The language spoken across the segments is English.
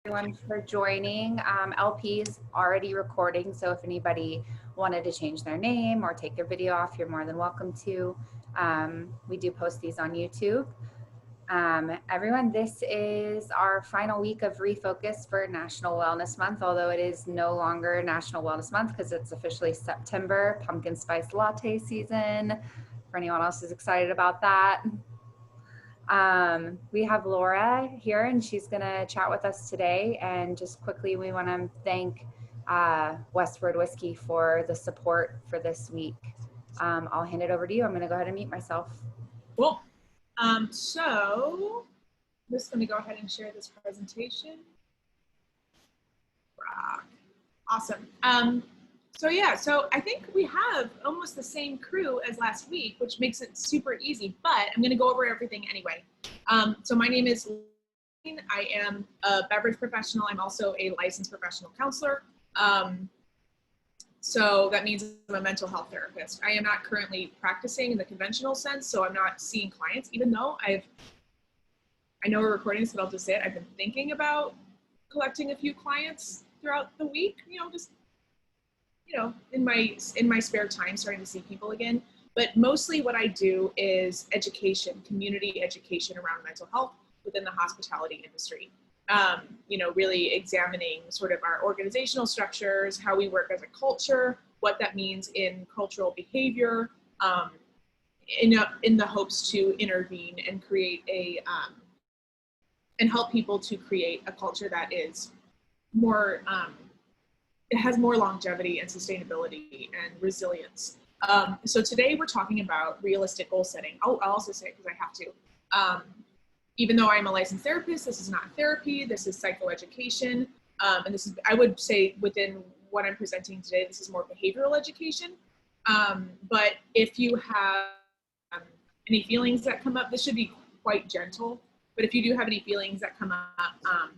Everyone for joining. LP is already recording, so if anybody wanted to change their name or take their video off, you're more than welcome to. We do post these on YouTube. Everyone, this is our final week of reFOHcus for National Wellness Month, although it is no longer National Wellness Month because it's officially September, pumpkin spice latte season. For anyone else who's excited about that. We have Laura here and she's going to chat with us today. And just quickly, we want to thank Westward Whiskey for the support for this week. I'll hand it over to you. I'm going to go ahead and mute myself. Cool. So I'm just going to go ahead and share this presentation. Awesome. So I think we have almost the same crew as last week, which makes it super easy, but I'm going to go over everything anyway. So my name is Louise. I am a beverage professional. I'm also a licensed professional counselor. So that means I'm a mental health therapist. I am not currently practicing in the conventional sense, so I'm not seeing clients, even though I know we're recording this, but I'll just say it. I've been thinking about collecting a few clients throughout the week, in my spare time, starting to see people again. But mostly what I do is education, community education around mental health within the hospitality industry. Really examining sort of our organizational structures, how we work as a culture, what that means in cultural behavior, in the hopes to intervene and create and help people to create a culture that is more, it has more longevity and sustainability and resilience. So today we're talking about realistic goal setting. I'll also say, because I have to, even though I'm a licensed therapist, this is not therapy, this is psychoeducation. And this is, I would say within what I'm presenting today, this is more behavioral education. But if you have any feelings that come up, this should be quite gentle. But if you do have any feelings that come up,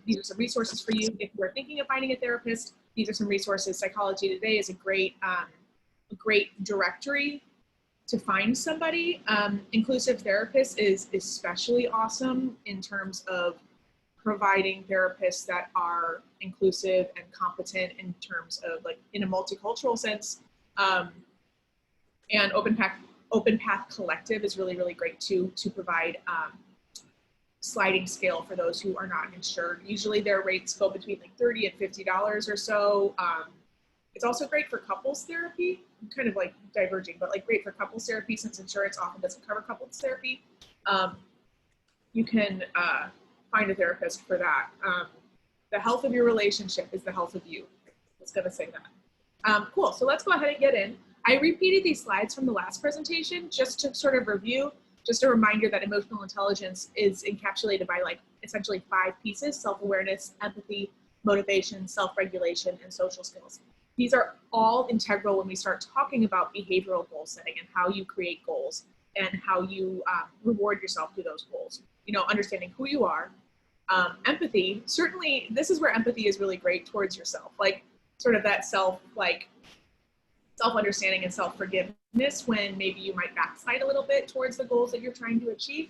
these are some resources for you. If you're thinking of finding a therapist, these are some resources. Psychology Today is a great directory to find somebody. Inclusive Therapist is especially awesome in terms of providing therapists that are inclusive and competent in terms of like in a multicultural sense. And Open Path Collective is really, really great too, to provide sliding scale for those who are not insured. Usually their rates go between like $30 and $50 or so. It's also great for couples therapy. I'm kind of like diverging, but like great for couples therapy since insurance often doesn't cover couples therapy. You can find a therapist for that. The health of your relationship is the health of you. It's gonna say that. Cool, so let's go ahead and get in. I repeated these slides from the last presentation just to sort of review, just a reminder that emotional intelligence is encapsulated by like essentially 5 pieces: self-awareness, empathy, motivation, self-regulation, and social skills. These are all integral when we start talking about behavioral goal setting and how you create goals and how you reward yourself through those goals. Understanding who you are. Empathy, certainly this is where empathy is really great towards yourself, like sort of that self-understanding and self-forgiveness when maybe you might backslide a little bit towards the goals that you're trying to achieve.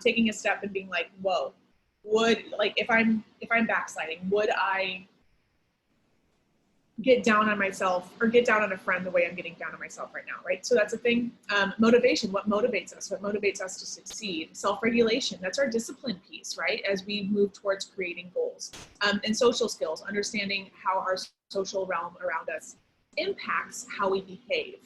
Taking a step and being like, whoa, if I'm backsliding, would I get down on myself or get down on a friend the way I'm getting down on myself right now, right? So that's a thing. Motivation, what motivates us to succeed. Self-regulation, that's our discipline piece, right? As we move towards creating goals. And social skills, understanding how our social realm around us impacts how we behave.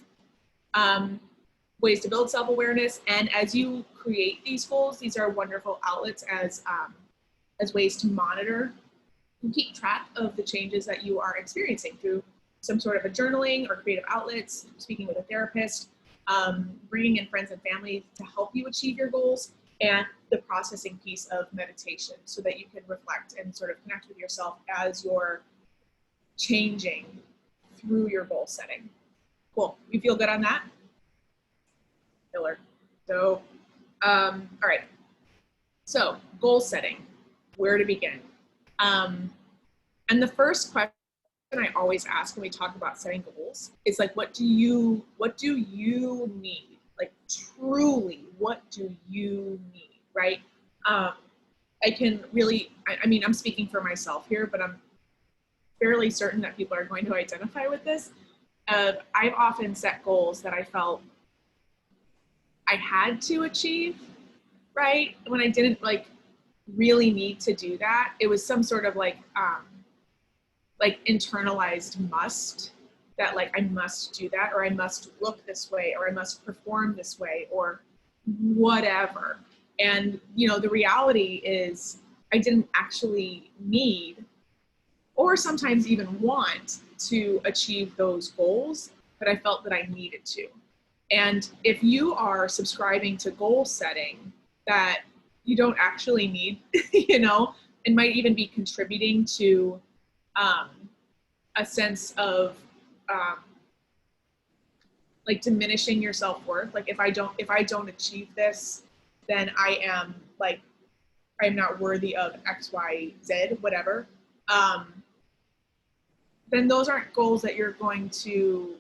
Ways to build self-awareness. And as you create these goals, these are wonderful outlets as ways to monitor and keep track of the changes that you are experiencing through some sort of a journaling or creative outlets, speaking with a therapist, bringing in friends and family to help you achieve your goals, and the processing piece of meditation so that you can reflect and sort of connect with yourself as you're changing through your goal setting. Cool, you feel good on that? Killer. So, all right. So, goal setting, where to begin? And the first question I always ask when we talk about setting goals is like, what do you need? Like truly, what do you need, right? I can really, I mean, I'm speaking for myself here, but I'm fairly certain that people are going to identify with this. I've often set goals that I felt I had to achieve, right? When I didn't like really need to do that. It was some sort of like internalized must, that like I must do that, or I must look this way, or I must perform this way, or whatever. And you know, the reality is I didn't actually need, or sometimes even want, to achieve those goals, but I felt that I needed to. And if you are subscribing to goal setting that you don't actually need, you know, and might even be contributing to a sense of like diminishing your self-worth. Like if I don't achieve this, then I am like, I'm not worthy of X, Y, Z, whatever. Then those aren't goals that you're going to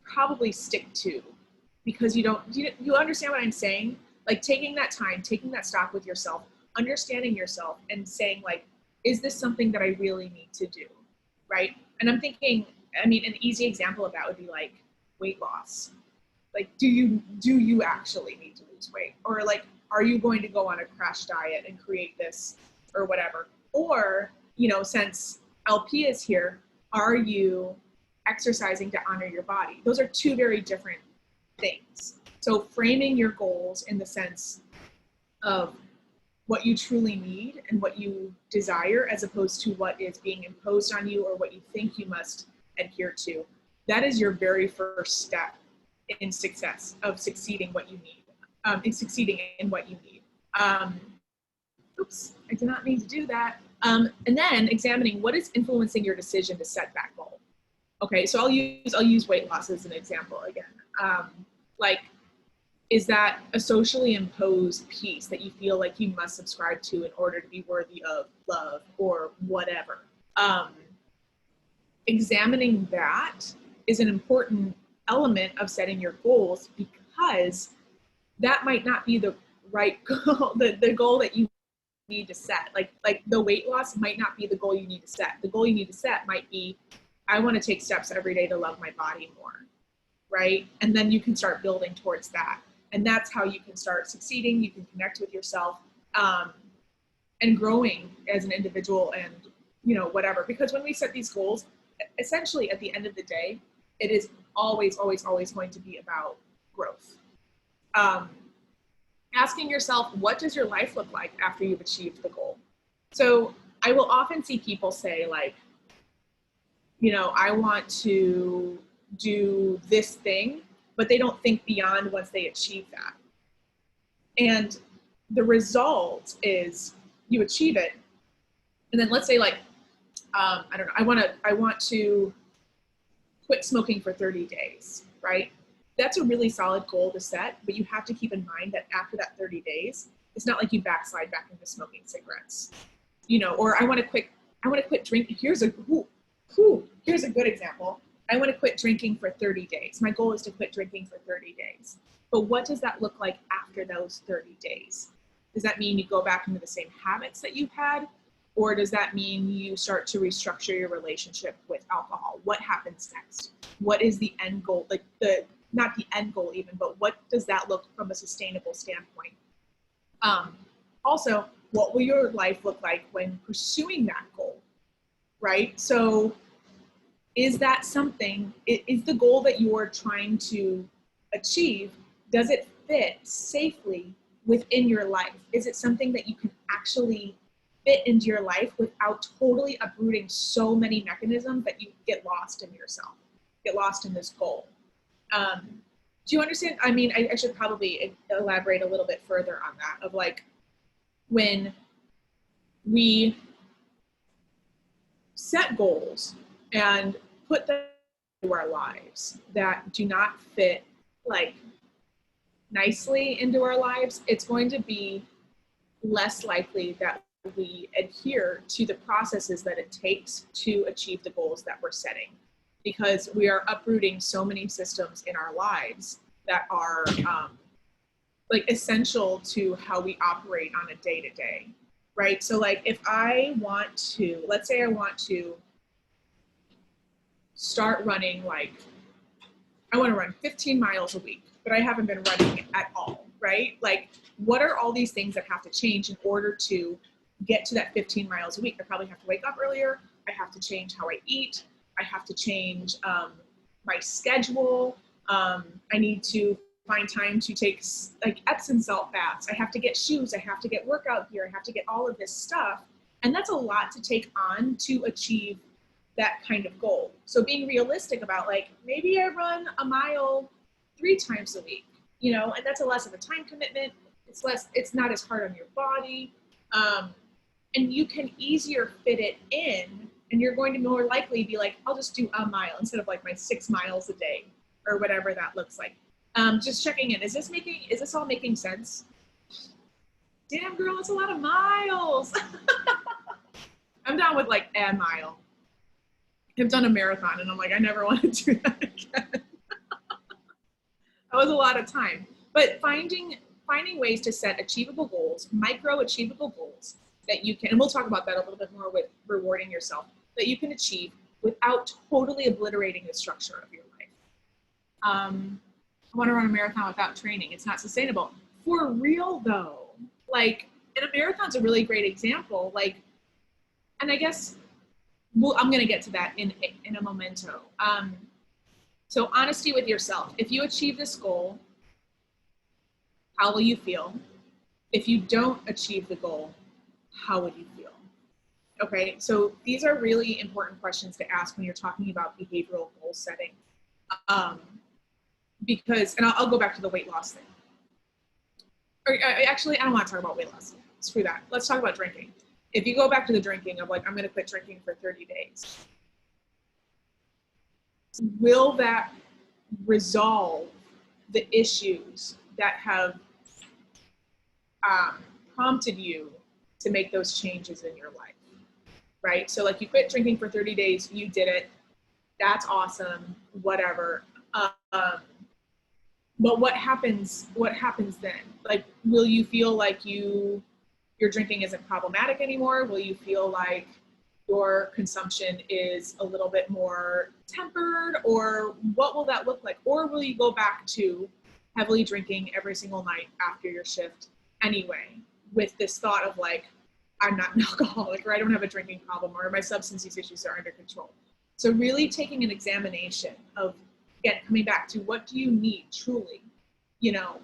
probably stick to, because you understand what I'm saying? Like taking that time, taking that stock with yourself, understanding yourself and saying like, is this something that I really need to do, right? And I'm thinking, I mean, an easy example of that would be like weight loss. Like, do you actually need to lose weight? Or like, are you going to go on a crash diet and create this or whatever? Or, you know, since LP is here, are you exercising to honor your body? Those are two very different things. So framing your goals in the sense of what you truly need and what you desire, as opposed to what is being imposed on you or what you think you must adhere to. That is your very first step in success, of succeeding what you need, in succeeding in what you need. Oops, I did not mean to do that. And then examining what is influencing your decision to set that goal. Okay, so I'll use weight loss as an example again. Like, is that a socially imposed piece that you feel like you must subscribe to in order to be worthy of love or whatever? Examining that is an important element of setting your goals, because that might not be the right goal, the goal that you need to set. Like the weight loss might not be the goal you need to set. The goal you need to set might be, I want to take steps every day to love my body more, right? And then you can start building towards that. And that's how you can start succeeding. You can connect with yourself and growing as an individual and, you know, whatever. Because when we set these goals, essentially at the end of the day, it is always, always, always going to be about growth. Asking yourself, what does your life look like after you've achieved the goal? So I will often see people say like, you know, I want to do this thing, but they don't think beyond once they achieve that. And the result is you achieve it. And then let's say like, I don't know, I want to quit smoking for 30 days, right? That's a really solid goal to set, but you have to keep in mind that after that 30 days, it's not like you backslide back into smoking cigarettes, you know, or I want to quit drinking. Here's a good example. I want to quit drinking for 30 days. My goal is to quit drinking for 30 days. But what does that look like after those 30 days? Does that mean you go back into the same habits that you've had? Or does that mean you start to restructure your relationship with alcohol? What happens next? What is the end goal? Like not the end goal even, but what does that look from a sustainable standpoint? Also, what will your life look like when pursuing that goal, right? So is that something, is the goal that you are trying to achieve, does it fit safely within your life? Is it something that you can actually fit into your life without totally uprooting so many mechanisms that you get lost in yourself, get lost in this goal? Do you understand? I mean, I should probably elaborate a little bit further on that, of like, when we set goals and put them into our lives that do not fit like nicely into our lives, it's going to be less likely that we adhere to the processes that it takes to achieve the goals that we're setting, because we are uprooting so many systems in our lives that are like essential to how we operate on a day-to-day. right? So like if I want to, let's say I want to start running, like I want to run 15 miles a week, but I haven't been running at all, right? Like what are all these things that have to change in order to get to that 15 miles a week? I probably have to wake up earlier. I have to change how I eat. I have to change my schedule. I need to find time to take like Epsom salt baths. I have to get shoes. I have to get workout gear. I have to get all of this stuff. And that's a lot to take on to achieve that kind of goal. So being realistic about like, maybe I run a mile 3 times a week, you know, and that's a less of a time commitment. It's not as hard on your body. And you can easier fit it in, and you're going to more likely be like, I'll just do a mile instead of like my 6 miles a day or whatever that looks like. Just checking in. Is this all making sense? Damn girl, that's a lot of miles. I'm down with like a mile. I've done a marathon and I'm like, I never want to do that again. That was a lot of time. But finding ways to set achievable goals, micro achievable goals that you can, and we'll talk about that a little bit more with rewarding yourself, that you can achieve without totally obliterating the structure of your life. I want to run a marathon without training. It's not sustainable. For real though, like, and a marathon's a really great example. Like, and I guess, well, I'm going to get to that in a momento. So honesty with yourself. If you achieve this goal, how will you feel? If you don't achieve the goal, how would you feel? Okay, so these are really important questions to ask when you're talking about behavioral goal setting. Because, and I'll go back to the weight loss thing. Or actually, I don't want to talk about weight loss. Screw that. Let's talk about drinking. If you go back to the drinking of like, I'm going to quit drinking for 30 days. Will that resolve the issues that have prompted you to make those changes in your life, right? So like you quit drinking for 30 days, you did it. That's awesome, whatever. But what happens then? Like, will you feel like your drinking isn't problematic anymore? Will you feel like your consumption is a little bit more tempered, or what will that look like? Or will you go back to heavily drinking every single night after your shift anyway, with this thought of like, I'm not an alcoholic, or I don't have a drinking problem, or my substance use issues are under control. So really taking an examination of, again, coming back to what do you need truly? You know,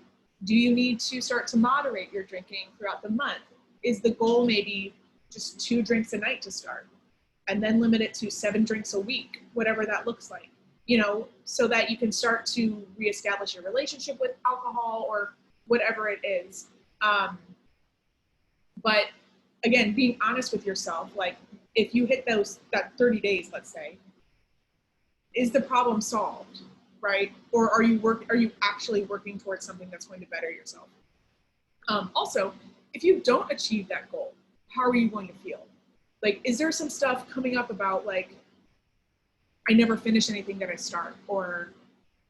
do you need to start to moderate your drinking throughout the month? Is the goal maybe just 2 drinks a night to start, and then limit it to 7 drinks a week, whatever that looks like, you know, so that you can start to reestablish your relationship with alcohol or whatever it is. But again, being honest with yourself, like if you hit that 30 days, let's say, is the problem solved, right? Or are you actually working towards something that's going to better yourself? Also, if you don't achieve that goal, how are you going to feel? Like, is there some stuff coming up about like, I never finish anything that I start, or,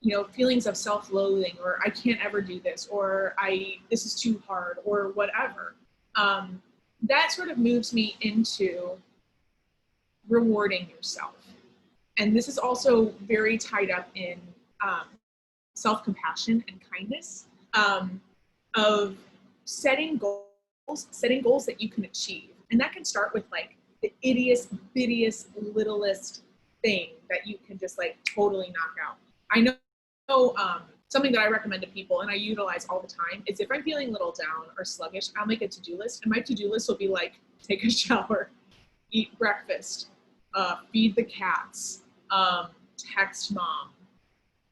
you know, feelings of self-loathing, or I can't ever do this, or this is too hard, or whatever. That sort of moves me into rewarding yourself. And this is also very tied up in self-compassion and kindness, of setting goals that you can achieve. And that can start with like the ittiest, bittiest, littlest thing that you can just like totally knock out. I know something that I recommend to people and I utilize all the time is if I'm feeling a little down or sluggish, I'll make a to-do list. And my to-do list will be like, take a shower, eat breakfast, feed the cats, text mom,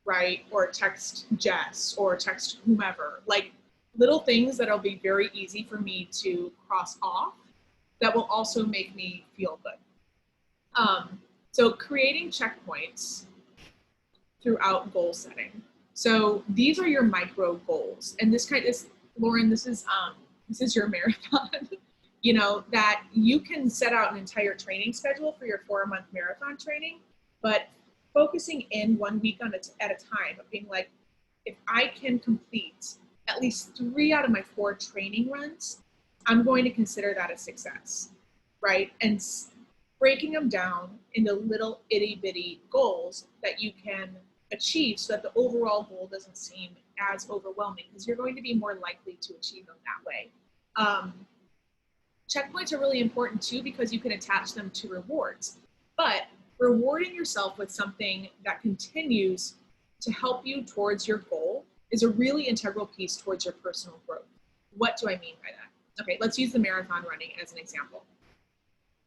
right? Or text Jess or text whomever. Like little things that'll be very easy for me to cross off that will also make me feel good. So creating checkpoints throughout goal setting. So these are your micro goals. And Lauren, this is your marathon, you know, that you can set out an entire training schedule for your 4-month marathon training, but focusing in 1 week at a time of being like, if I can complete at least 3 out of my 4 training runs, I'm going to consider that a success, right? And breaking them down into little itty bitty goals that you can achieve so that the overall goal doesn't seem as overwhelming, because you're going to be more likely to achieve them that way. Checkpoints are really important too, because you can attach them to rewards, but rewarding yourself with something that continues to help you towards your goal is a really integral piece towards your personal growth. What do I mean by that? Okay, let's use the marathon running as an example.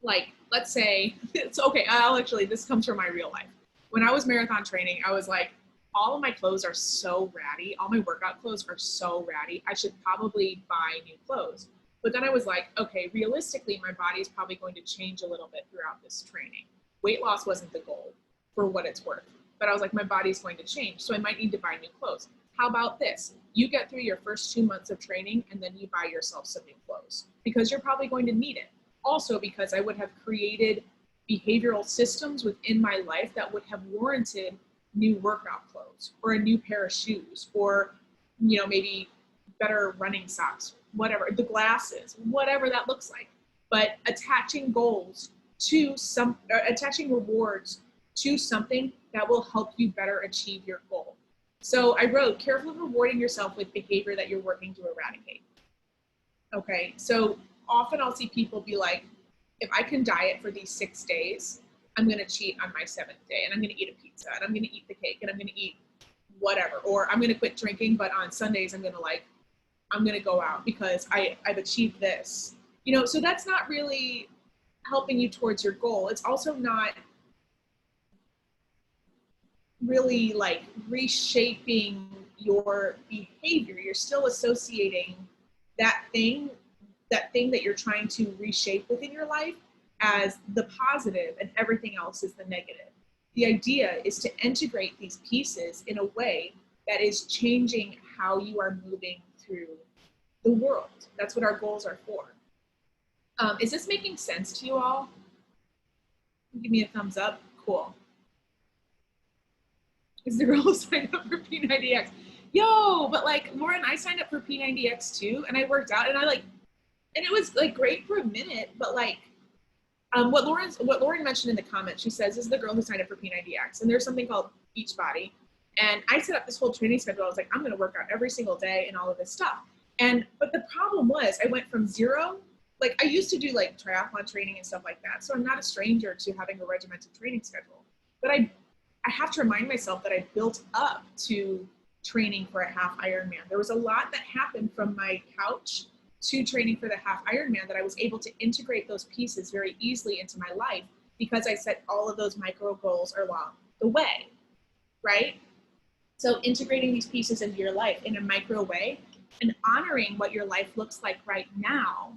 Like, let's say, it's okay, this comes from my real life. When I was marathon training, I was like, all of my clothes are so ratty. All my workout clothes are so ratty. I should probably buy new clothes. But then I was like, okay, realistically, my body is probably going to change a little bit throughout this training. Weight loss wasn't the goal for what it's worth. But I was like, my body's going to change, so I might need to buy new clothes. How about this? You get through your first 2 months of training and then you buy yourself some new clothes, because you're probably going to need it. Also, because I would have created behavioral systems within my life that would have warranted new workout clothes or a new pair of shoes, or, you know, maybe better running socks, whatever, the glasses, whatever that looks like. But attaching goals to attaching rewards to something that will help you better achieve your goal. So I wrote, careful of rewarding yourself with behavior that you're working to eradicate. Okay, so often I'll see people be like, if I can diet for these 6 days, I'm gonna cheat on my 7th day, and I'm gonna eat a pizza, and I'm gonna eat the cake, and I'm gonna eat whatever, or I'm gonna quit drinking, but on Sundays I'm gonna go out because I've achieved this. You know, so that's not really helping you towards your goal. It's also not really like reshaping your behavior. You're still associating that thing that you're trying to reshape within your life as the positive, and everything else is the negative. The idea is to integrate these pieces in a way that is changing how you are moving through the world. That's what our goals are for. Is this making sense to you all? Give me a thumbs up. Cool. Is the girl who signed up for P90X? Yo, but like, Lauren, I signed up for P90X too, and I worked out, and and it was like great for a minute, but like, what Lauren mentioned in the comments, she says, this is the girl who signed up for P90X, and there's something called Beachbody, and I set up this whole training schedule. I was like, I'm gonna work out every single day and all of this stuff. But the problem was, I went from zero, like I used to do like triathlon training and stuff like that, so I'm not a stranger to having a regimented training schedule. But I have to remind myself that I built up to training for a half Ironman. There was a lot that happened from my couch to training for the half Ironman that I was able to integrate those pieces very easily into my life, because I set all of those micro goals along the way, right? So integrating these pieces into your life in a micro way and honoring what your life looks like right now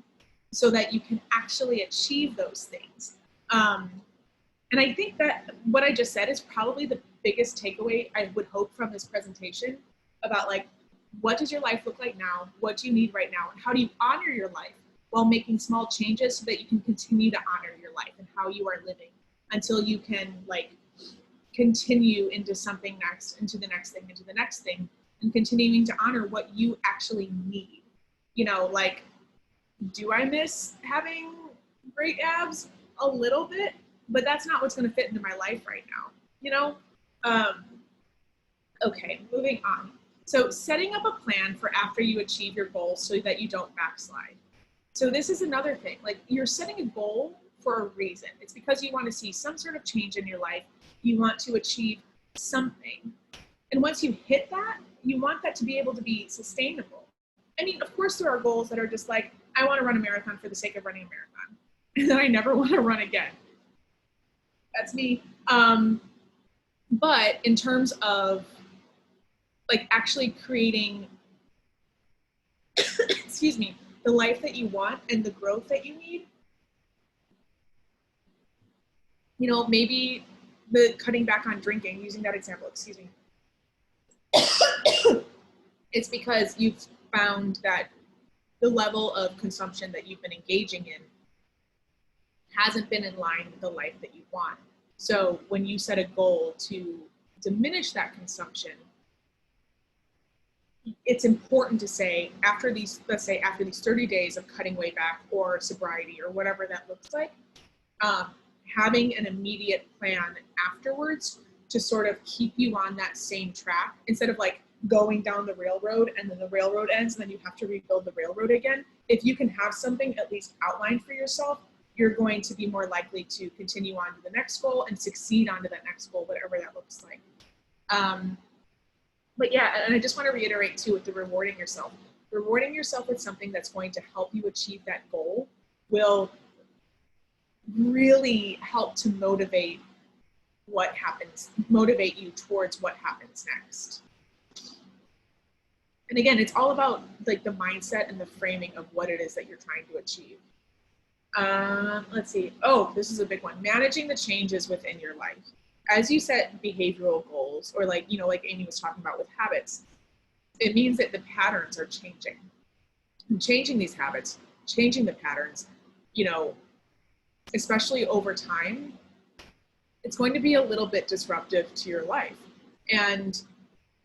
so that you can actually achieve those things. And I think that what I just said is probably the biggest takeaway I would hope from this presentation about like, what does your life look like now? What do you need right now? And how do you honor your life while making small changes so that you can continue to honor your life and how you are living until you can like continue into something next, into the next thing, into the next thing, and continuing to honor what you actually need. You know, like, do I miss having great abs? A little bit, but that's not what's going to fit into my life right now, you know? Okay, moving on. So setting up a plan for after you achieve your goals so that you don't backslide. So this is another thing, like you're setting a goal for a reason. It's because you want to see some sort of change in your life. You want to achieve something. And once you hit that, you want that to be able to be sustainable. I mean, of course there are goals that are just like, I want to run a marathon for the sake of running a marathon. And then I never want to run again. That's me. But in terms of like actually creating, excuse me, the life that you want and the growth that you need, you know, maybe the cutting back on drinking, using that example, excuse me. It's because you've found that the level of consumption that you've been engaging in hasn't been in line with the life that you want. So when you set a goal to diminish that consumption, it's important to say after these, let's say after these 30 days of cutting weight back or sobriety or whatever that looks like, having an immediate plan afterwards to sort of keep you on that same track instead of like going down the railroad and then the railroad ends and then you have to rebuild the railroad again. If you can have something at least outlined for yourself, you're going to be more likely to continue on to the next goal and succeed onto that next goal, whatever that looks like. But yeah, and I just want to reiterate too with the rewarding yourself with something that's going to help you achieve that goal will really help to motivate you towards what happens next. And again, it's all about like the mindset and the framing of what it is that you're trying to achieve. Let's see. Oh, this is a big one. Managing the changes within your life. As you set behavioral goals, or like, you know, like Amy was talking about with habits, it means that the patterns are changing. And changing these habits, changing the patterns, you know, especially over time, it's going to be a little bit disruptive to your life. And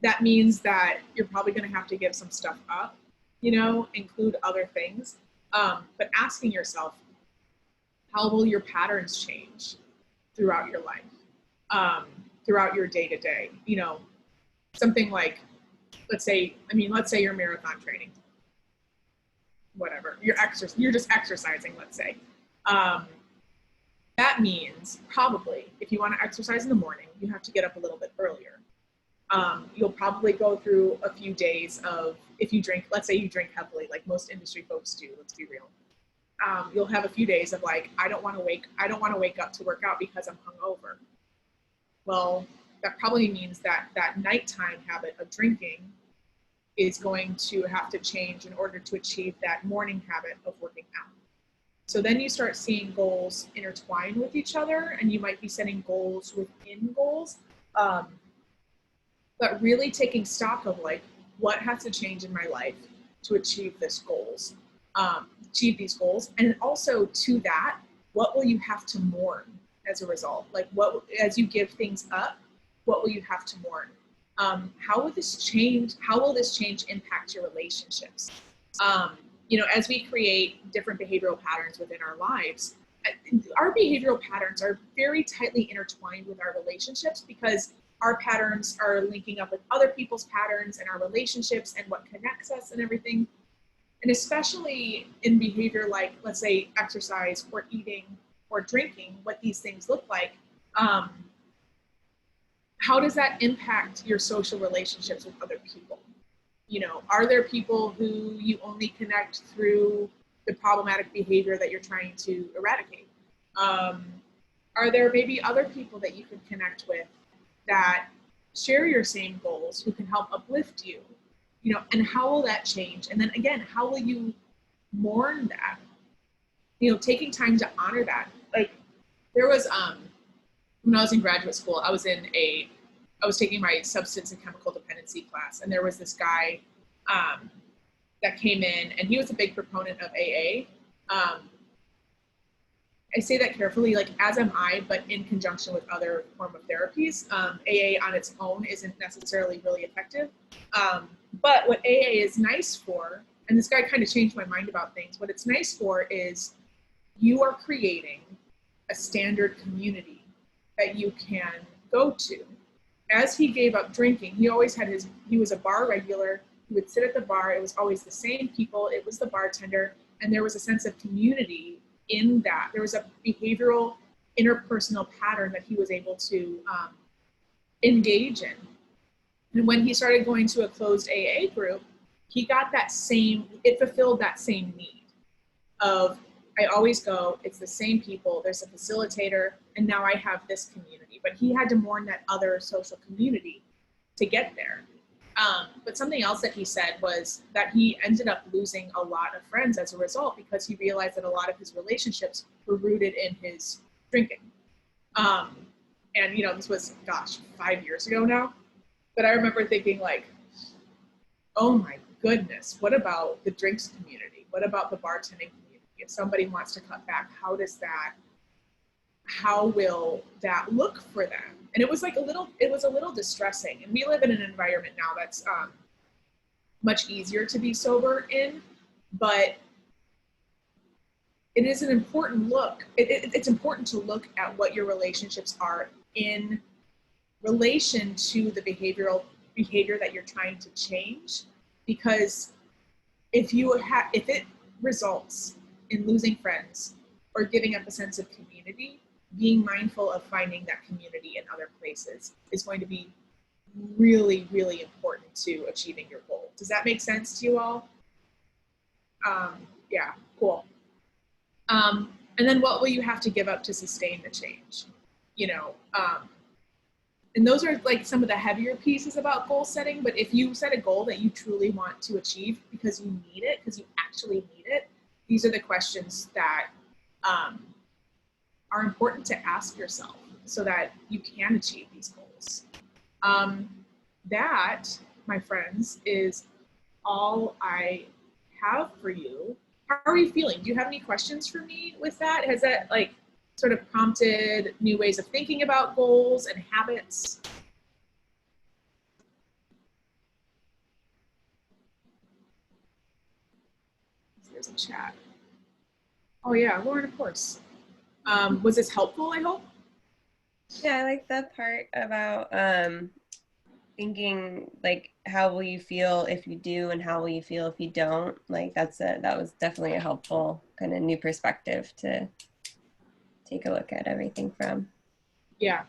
that means that you're probably going to have to give some stuff up, you know, include other things. But asking yourself, how will your patterns change throughout your life, throughout your day-to-day? You know, something like, let's say you're marathon training, whatever, you're just exercising, let's say. That means probably if you want to exercise in the morning, you have to get up a little bit earlier. You'll probably go through a few days of, if you drink, let's say you drink heavily, like most industry folks do, let's be real. You'll have a few days of like, I don't want to wake up to work out because I'm hungover. Well, that probably means that that nighttime habit of drinking is going to have to change in order to achieve that morning habit of working out. So then you start seeing goals intertwine with each other, and you might be setting goals within goals, but really taking stock of like, what has to change in my life to achieve these goals. And also to that, what will you have to mourn as a result? Like as you give things up, what will you have to mourn? How will this change impact your relationships? You know, as we create different behavioral patterns within our lives, our behavioral patterns are very tightly intertwined with our relationships because our patterns are linking up with other people's patterns and our relationships and what connects us and everything. And especially in behavior like, let's say, exercise or eating or drinking, what these things look like, how does that impact your social relationships with other people? You know, are there people who you only connect through the problematic behavior that you're trying to eradicate? Are there maybe other people that you can connect with that share your same goals, who can help uplift you? You know, and how will that change? And then again, how will you mourn that? You know, taking time to honor that. Like there was, when I was in graduate school, I was taking my substance and chemical dependency class, and there was this guy that came in, and he was a big proponent of AA. I say that carefully, like as am I, but in conjunction with other form of therapies. AA on its own isn't necessarily really effective. But what AA is nice for, and this guy kind of changed my mind about things, what it's nice for is you are creating a standard community that you can go to. As he gave up drinking, he was a bar regular. He would sit at the bar. It was always the same people. It was the bartender. And there was a sense of community in that. There was a behavioral, interpersonal pattern that he was able to engage in. And when he started going to a closed AA group, it fulfilled that same need of, I always go, it's the same people, there's a facilitator, and now I have this community. But he had to mourn that other social community to get there. But something else that he said was that he ended up losing a lot of friends as a result because he realized that a lot of his relationships were rooted in his drinking. And, you know, this was, 5 years ago now. But I remember thinking like, oh my goodness, what about the drinks community? What about the bartending community? If somebody wants to cut back, how will that look for them? And it was a little distressing. And we live in an environment now that's, much easier to be sober in, but it is an important look. It's important to look at what your relationships are in relation to the behavior that you're trying to change, because if it results in losing friends or giving up a sense of community, being mindful of finding that community in other places is going to be really, really important to achieving your goal. Does that make sense to you all? Yeah, cool. And then what will you have to give up to sustain the change? You know, and those are like some of the heavier pieces about goal setting. But if you set a goal that you truly want to achieve because you need it, because you actually need it, these are the questions that are important to ask yourself so that you can achieve these goals. That, my friends, is all I have for you. How are you feeling? Do you have any questions for me with that? Has that like sort of prompted new ways of thinking about goals and habits? There's a chat. Oh yeah, Lauren, of course. Was this helpful, I hope? Yeah, I like the part about thinking like how will you feel if you do and how will you feel if you don't. Like that was definitely a helpful kind of new perspective to take a look at everything from. Yeah.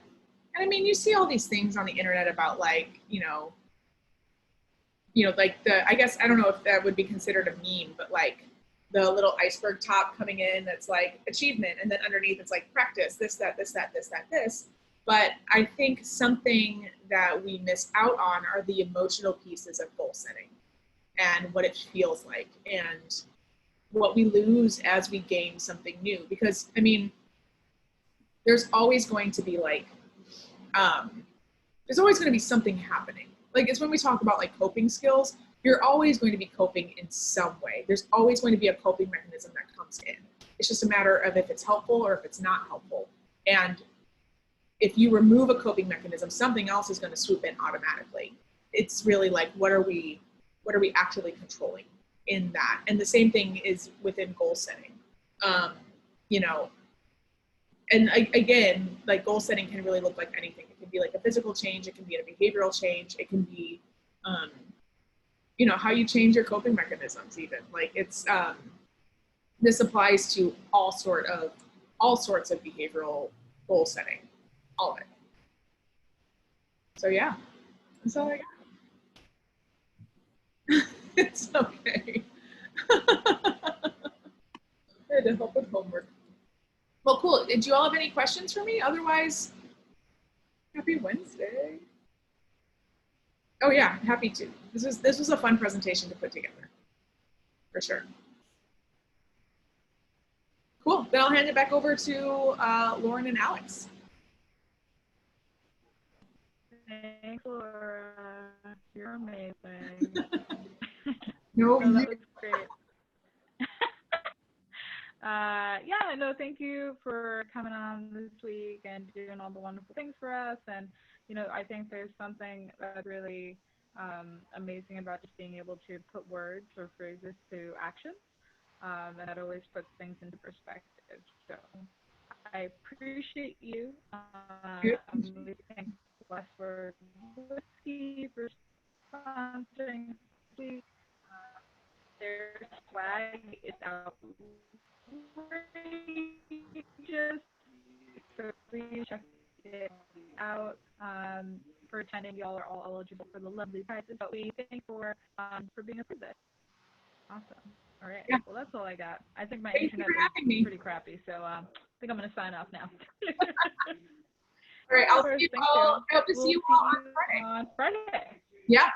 And I mean, you see all these things on the internet about like, like I guess, I don't know if that would be considered a meme, but like the little iceberg top coming in that's like achievement, and then underneath it's like practice, this, that, this, that, this, that, this. But I think something that we miss out on are the emotional pieces of goal setting and what it feels like and what we lose as we gain something new. Because, I mean, there's always going to be like, there's always going to be something happening. Like it's when we talk about like coping skills, you're always going to be coping in some way. There's always going to be a coping mechanism that comes in. It's just a matter of if it's helpful or if it's not helpful. And if you remove a coping mechanism, something else is going to swoop in automatically. It's really like, what are we actually controlling in that? And the same thing is within goal setting. And again, like goal setting can really look like anything. It can be like a physical change. It can be a behavioral change. It can be, how you change your coping mechanisms even. Like it's, this applies to all sorts of behavioral goal setting. All of it. So yeah, that's all I got. It's okay. I had to help with homework. Well, cool. Did you all have any questions for me? Otherwise, happy Wednesday. Oh yeah, happy to. This was a fun presentation to put together, for sure. Cool. Then I'll hand it back over to Lauren and Alex. Thanks, Laura. You're amazing. No, that was great. Thank you for coming on this week and doing all the wonderful things for us. And, I think there's something that's really amazing about just being able to put words or phrases to action. And that always puts things into perspective. So I appreciate you. I'm really thankful for Whiskey for sponsoring this week. Their swag is outrageous, so please check it out. For attending, y'all are all eligible for the lovely prizes, but we thank you for being a part of this. Awesome. All right. Yeah. Well, that's all I got. I think my internet is pretty crappy, so I think I'm going to sign off now. All right. I hope to see you all on Friday. On Friday. Yeah.